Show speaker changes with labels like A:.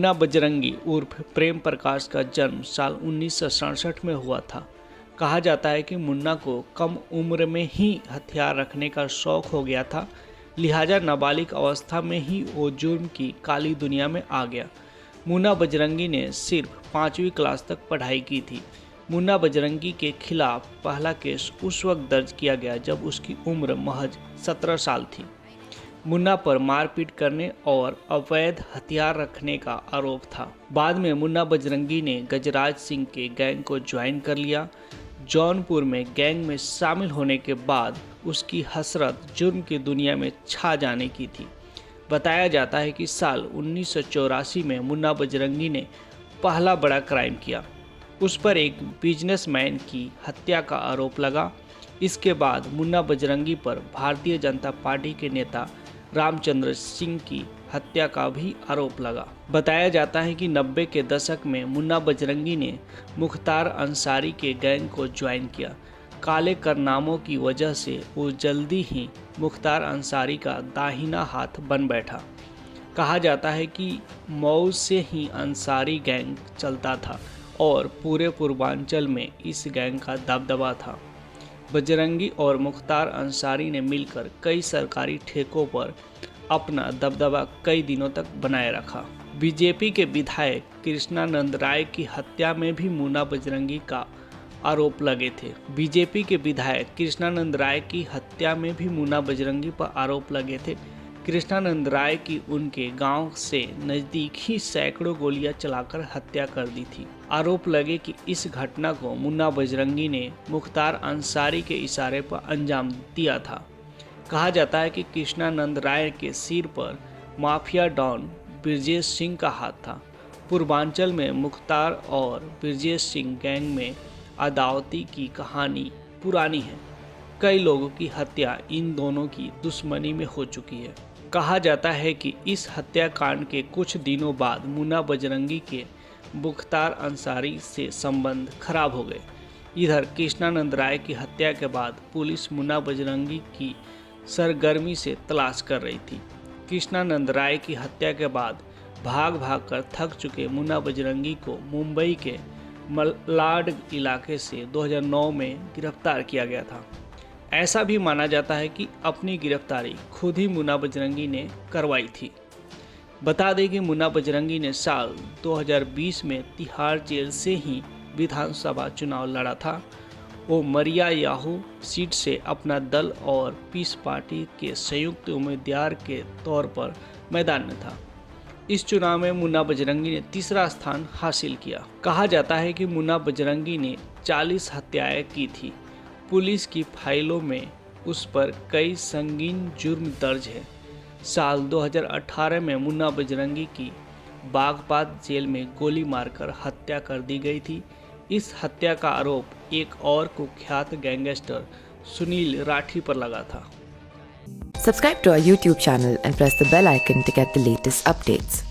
A: मुन्ना बजरंगी उर्फ प्रेम प्रकाश का जन्म साल 1967 में हुआ था। कहा जाता है कि मुन्ना को कम उम्र में ही हथियार रखने का शौक हो गया था, लिहाजा नाबालिग अवस्था में ही वो जुर्म की काली दुनिया में आ गया। मुन्ना बजरंगी ने सिर्फ 5वीं क्लास तक पढ़ाई की थी। मुन्ना बजरंगी के खिलाफ पहला केस उस वक्त दर्ज किया गया जब उसकी उम्र महज 17 साल थी। मुन्ना पर मारपीट करने और अवैध हथियार रखने का आरोप था। बाद में मुन्ना बजरंगी ने गजराज सिंह के गैंग को ज्वाइन कर लिया। जौनपुर में गैंग में शामिल होने के बाद उसकी हसरत जुर्म की दुनिया में छा जाने की थी। बताया जाता है कि साल 1984 में मुन्ना बजरंगी ने पहला बड़ा क्राइम किया। उस पर एक बिजनेसमैन की हत्या का आरोप लगा। इसके बाद मुन्ना बजरंगी पर भारतीय जनता पार्टी के नेता रामचंद्र सिंह की हत्या का भी आरोप लगा। बताया जाता है कि 90 के दशक में मुन्ना बजरंगी ने मुख्तार अंसारी के गैंग को ज्वाइन किया। काले कारनामों की वजह से वो जल्दी ही मुख्तार अंसारी का दाहिना हाथ बन बैठा। कहा जाता है कि मऊ से ही अंसारी गैंग चलता था और पूरे पूर्वांचल में इस गैंग का दबदबा था। बजरंगी और मुख्तार अंसारी ने मिलकर कई सरकारी ठेकों पर अपना दबदबा कई दिनों तक बनाए रखा। बीजेपी के विधायक कृष्णानंद राय की हत्या में भी मुन्ना बजरंगी का आरोप लगे थे। बीजेपी के विधायक कृष्णानंद राय की हत्या में भी मुन्ना बजरंगी पर आरोप लगे थे। कृष्णानंद राय की उनके गांव से नज़दीक ही सैकड़ों गोलियां चलाकर हत्या कर दी थी। आरोप लगे कि इस घटना को मुन्ना बजरंगी ने मुख्तार अंसारी के इशारे पर अंजाम दिया था। कहा जाता है कि कृष्णानंद राय के सिर पर माफिया डॉन ब्रजेश सिंह का हाथ था। पूर्वांचल में मुख्तार और ब्रजेश सिंह गैंग में अदावती की कहानी पुरानी है। कई लोगों की हत्या इन दोनों की दुश्मनी में हो चुकी है। कहा जाता है कि इस हत्याकांड के कुछ दिनों बाद मुन्ना बजरंगी के मुख्तार अंसारी से संबंध खराब हो गए। इधर कृष्णानंद राय की हत्या के बाद पुलिस मुन्ना बजरंगी की सरगर्मी से तलाश कर रही थी। कृष्णानंद राय की हत्या के बाद भाग कर थक चुके मुन्ना बजरंगी को मुंबई के मलाड इलाके से 2009 में गिरफ्तार किया गया था। ऐसा भी माना जाता है कि अपनी गिरफ्तारी खुद ही मुन्ना बजरंगी ने करवाई थी। बता दें कि मुन्ना बजरंगी ने साल 2020 में तिहाड़ जेल से ही विधानसभा चुनाव लड़ा था। वो मरिया याहू सीट से अपना दल और पीस पार्टी के संयुक्त उम्मीदवार के तौर पर मैदान में था। इस चुनाव में मुन्ना बजरंगी ने तीसरा स्थान हासिल किया। कहा जाता है कि मुन्ना बजरंगी ने 40 हत्याएं की थी। पुलिस की फाइलों में उस पर कई संगीन जुर्म दर्ज है। साल 2018 में मुन्ना बजरंगी की बागबाद जेल में गोली मारकर हत्या कर दी गई थी। इस हत्या का आरोप एक और कुख्यात गैंगस्टर सुनील राठी पर लगा था।
B: Subscribe to our YouTube channel and press the bell icon to get the latest updates.